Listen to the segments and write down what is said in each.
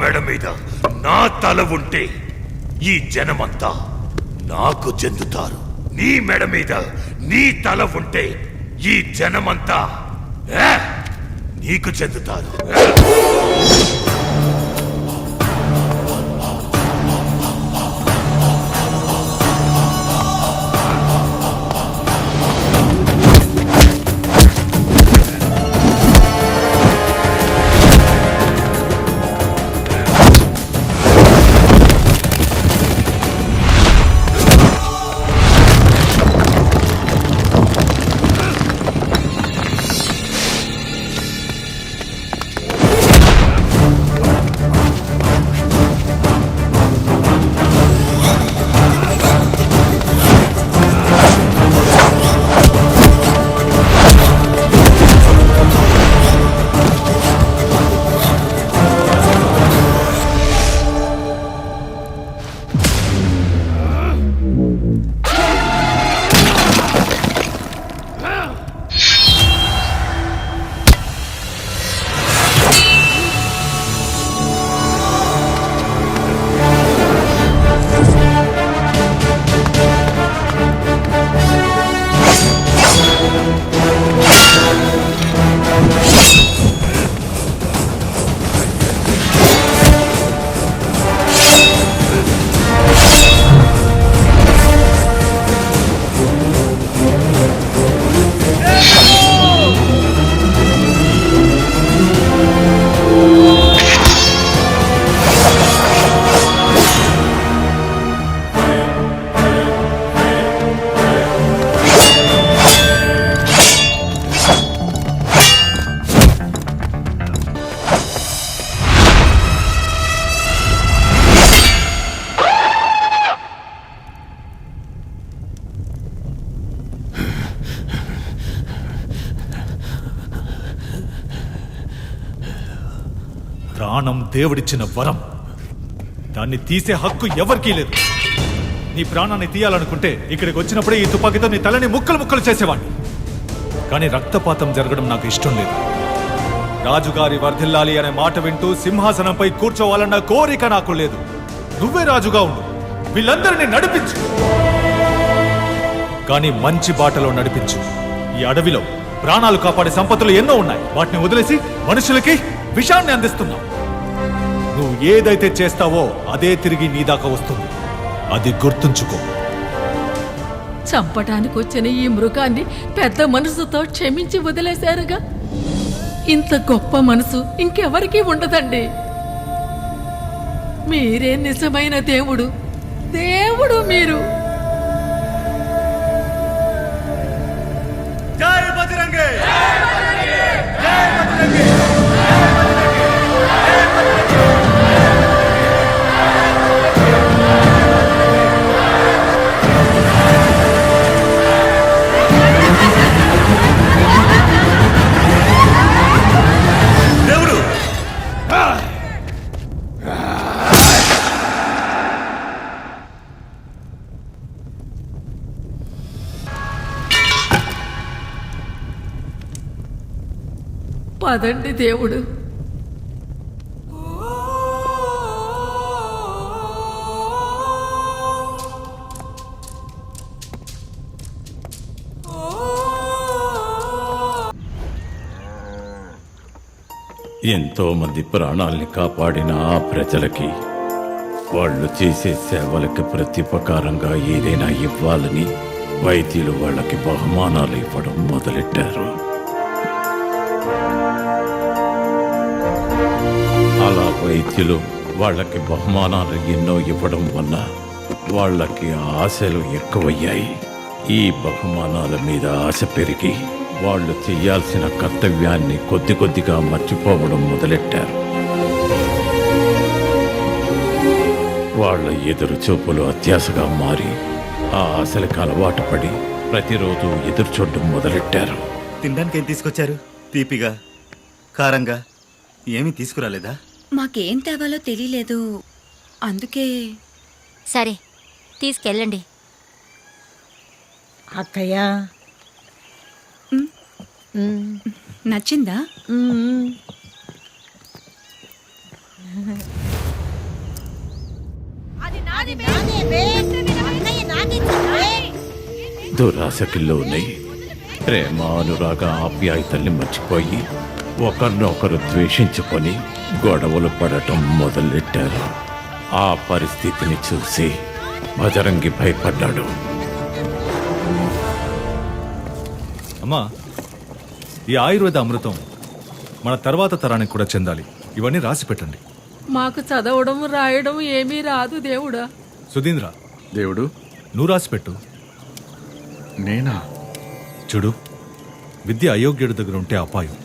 మెడ మీద నా తల ఉంటే ఈ జనమంతా నాకు చెందుతారు. నీ మెడ మీద నీ తల ఉంటే ఈ జనమంతా నీకు చెందుతారు. ప్రాణం దేవుడిచ్చిన వరం, దాన్ని తీసే హక్కు ఎవరికీ లేదు. నీ ప్రాణాన్ని తీయాలనుకుంటే ఇక్కడికి వచ్చినప్పుడే ఈ తుపాకీతో నీ తలని ముక్కలు ముక్కలు చేసేవాడిని. కానీ రక్తపాతం జరగడం నాకు ఇష్టం లేదు. రాజుగారి వర్ధిల్లాలి అనే మాట వింటూ సింహాసనంపై కూర్చోవాలన్న కోరిక నాకు లేదు. నువ్వే రాజుగా ఉండు, వీళ్ళందరినీ నడిపించు, కానీ మంచి బాటలో నడిపించు. ఈ అడవిలో ప్రాణాలు కాపాడే సంపత్తులు ఎన్నో ఉన్నాయి, వాటిని వదిలేసి మనుషులకి విషాన్ని అందిస్తున్నావు. నువ్వు ఏదైతే చేస్తావో అదే తిరిగి నీ దాకా వస్తుంది, అది గుర్తుంచుకో. చంపటానికి వచ్చిన ఈ మృగాన్ని పెద్ద మనసుతో క్షమించి వదిలేశారుగా. ఇంత గొప్ప మనసు ఇంకెవరికీ ఉండదండి. మీరే నిజమైన దేవుడు, దేవుడు మీరు. జై బజరంగే! జై బజరంగే! పదండి దేవుడు. ఎంతో మంది ప్రాణాల్ని కాపాడిన ఆ ప్రజలకి వాళ్ళు చేసే సేవలకి ప్రత్యుపకారంగా ఏదైనా ఇవ్వాలని వైద్యులు వాళ్ళకి బహుమానాలు ఇవ్వడం మొదలెట్టారు. అలా వైద్యులు వాళ్ళకి బహుమానాలు ఎన్నో ఇవ్వడం వల్ల వాళ్ళకి ఆశలు ఎక్కువయ్యాయి. ఈ బహుమానాల మీద ఆశ పెరిగి వాళ్ళు చేయాల్సిన కర్తవ్యాన్ని కొద్ది కొద్దిగా మర్చిపోవడం మొదలెట్టారు. వాళ్ళ ఎదురు చూపులు అత్యాశగా మారి ఆ ఆశలకు అలవాటు పడి ప్రతిరోజు ఎదురు చూడడం మొదలెట్టారు. తినడానికి ఏం తీసుకొచ్చారు? తీపిగా, కారంగా ఏమీ తీసుకురాలేదా? మాకేం తేవాలో తెలియలేదు, అందుకే. సరే తీసుకెళ్ళండి. అక్కయ్య నచ్చిందా? దురాశకి లోనై ప్రేమ అనురాగ ఆప్యాయతల్ని మర్చిపోయి ఒకరినొకరు ద్వేషించుకొని గొడవలు పడటం మొదలెట్టారు. ఆ పరిస్థితిని చూసి బజరంగి భయపడ్డాడు. అమ్మా, ఈ ఆయుర్వేద అమృతం మన తర్వాత తరానికి కూడా చెందాలి. ఇవన్నీ రాసి పెట్టండి. మాకు చదవడం రాయడం ఏమీ రాదు దేవుడా. సుధీంద్ర, దేవుడు, నువ్వు రాసి పెట్టు. నేనా? చూడు, విద్య అయోగ్యుడి దగ్గర ఉంటే అపాయం,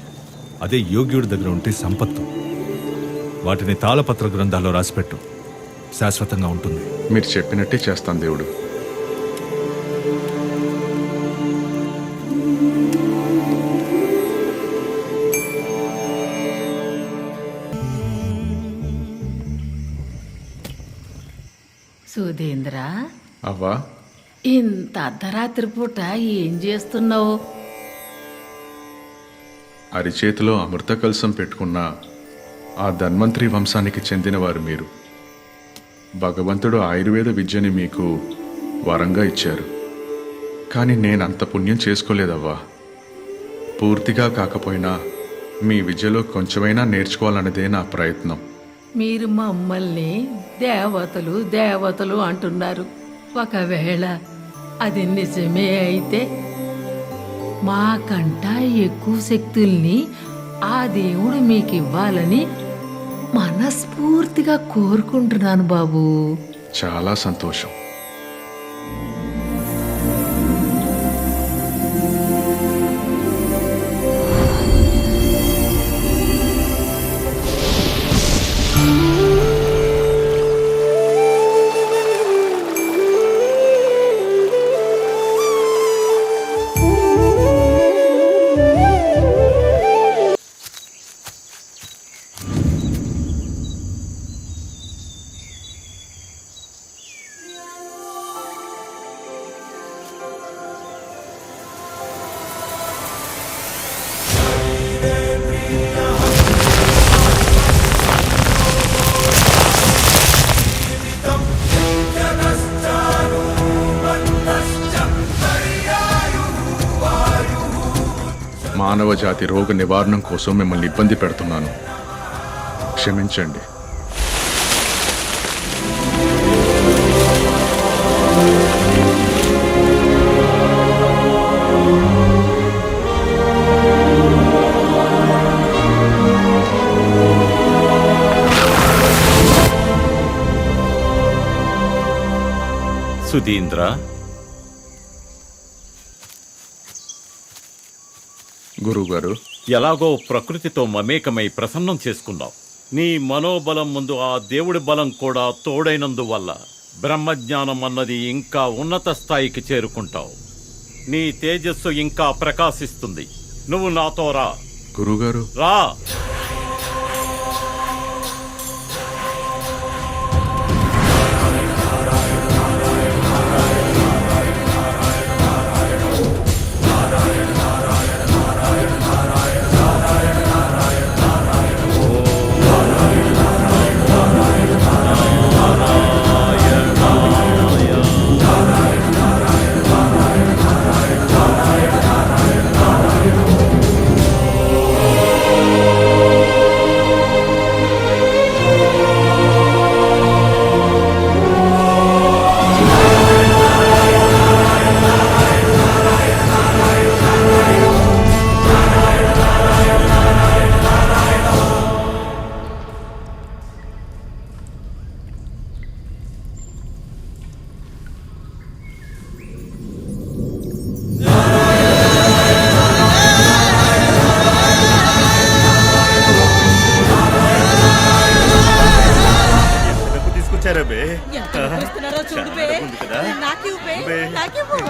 అదే యోగ్యుడి దగ్గర ఉంటే సంపత్తు. వాటిని తాళపత్ర గ్రంథాల్లో రాసిపెట్టు, శాశ్వతంగా ఉంటుంది. మీరు చెప్పినట్టే చేస్తాను దేవుడు. సుధీంద్ర, అవ్వా, ఇంత అర్ధరాత్రి పూట ఏం చేస్తున్నావు? అరిచేతిలో అమృత కలసం పెట్టుకున్న ఆ ధన్వంతరి వంశానికి చెందినవారు మీరు. భగవంతుడు ఆయుర్వేద విద్యని మీకు వరంగా ఇచ్చారు. కానీ నేనంత పుణ్యం చేసుకోలేదవ్వా. పూర్తిగా కాకపోయినా మీ విద్యలో కొంచెమైనా నేర్చుకోవాలన్నదే నా ప్రయత్నం. మీరు మమ్మల్ని దేవతలు దేవతలు అంటున్నారు. ఒకవేళ అది నిజమే అయితే మాకంట ఎక్కువ శక్తుల్ని ఆ దేవుడు మీకు ఇవ్వాలని మనస్ఫూర్తిగా కోరుకుంటున్నాను బాబు. చాలా సంతోషం. మానవ జాతి రోగ నివారణం కోసం మిమ్మల్ని ఇబ్బంది పెడుతున్నాను, క్షమించండి. సుధీంద్ర, గురువుగారు, ఎలాగో ప్రకృతితో మమేకమై ప్రసన్నం చేసుకున్నావు. నీ మనోబలం ముందు ఆ దేవుడి బలం కూడా తోడైనందువల్ల బ్రహ్మజ్ఞానం అన్నది ఇంకా ఉన్నత స్థాయికి చేరుకుంటావు. నీ తేజస్సు ఇంకా ప్రకాశిస్తుంది. నువ్వు నాతో రా. గురువుగారు, రా.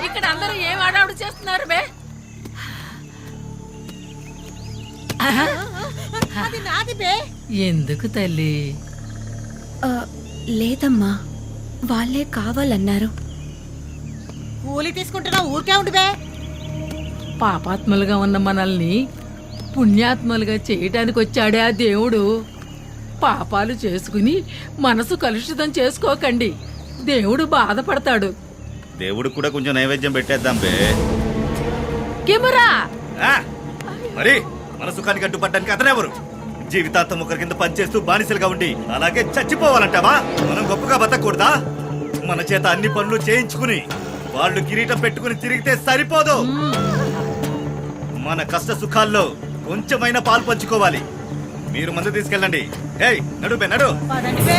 ఇక్కడ అందరూ ఏం ఆడావిడ చేస్తున్నారు బే? ఎందుకు తల్లి? లేదమ్మా, వాళ్ళే కావాలన్నారు. కూలి తీసుకుంటున్నా ఊరికే ఉండిపే. పాపాత్మలుగా ఉన్న మనల్ని పుణ్యాత్మలుగా చేయటానికి వచ్చాడే ఆ దేవుడు. పాపాలు చేసుకుని మనసు కలుషితం చేసుకోకండి. దేవుడు బాధపడతాడు. దేవుడు కూడా కొంచెం నైవేద్యం పెట్టేద్దాం బే. కిమరా ఆ, మరి మన సుఖానికి అడ్డుపడ్డానికి అతనెవరు? జీవితాంతం ఒకరి కింద పనిచేస్తూ బానిసలుగా ఉండి అలాగే చచ్చిపోవాలంటావా? మనం గొప్పగా బతకూడదా? మన చేత అన్ని పనులు చేయించుకుని వాళ్ళు కిరీటం పెట్టుకుని తిరిగితే సరిపోదు. మన కష్ట సుఖాల్లో కొంచెమైనా పాలు పంచుకోవాలి. మీరు మందు తీసుకెళ్ళండి. ఏయ్ నడు బే నడు. పదండి బే.